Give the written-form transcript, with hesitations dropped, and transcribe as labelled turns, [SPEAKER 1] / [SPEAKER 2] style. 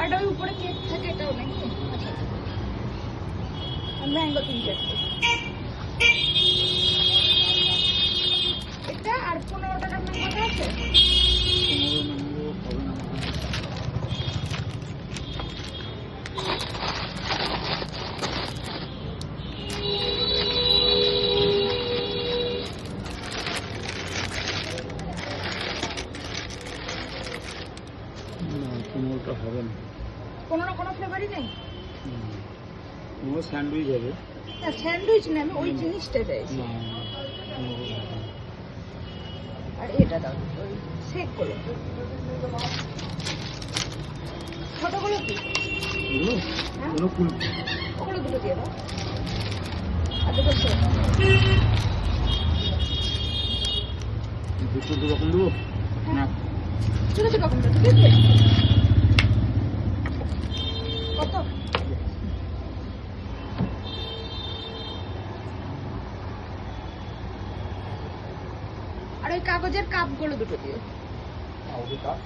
[SPEAKER 1] এটা ওই উপরে কেক থাকে এটাও নাকি? আচ্ছা ম্যাঙ্গো 3-4টে। এটা আর 15 টাকার ম্যাঙ্গোটা আছে?
[SPEAKER 2] 15 ম্যাঙ্গো হবে না। কোনোটা হবে না।
[SPEAKER 1] কোনো ফ্লেভারই নেই?
[SPEAKER 2] কোনো স্যান্ডউইচ হবে
[SPEAKER 1] না স্যান্ডউইচ না, আমি ওই জিনিসটা চাইছি।
[SPEAKER 2] না।
[SPEAKER 1] আর এটা দাও ওই শেকগুলো, ছোটগুলো কি? হ্যাঁ
[SPEAKER 2] কুলফি।
[SPEAKER 1] ওগুলো দুটো দিয়ে দাও। আর দুটো শেক।
[SPEAKER 2] দুটো রকম দেবো না?
[SPEAKER 1] ঠিক আছে রকমটা ঠিক আছে। কত? আর ওই কাগজের কাপগুলো দুটো দিও।
[SPEAKER 2] কাপ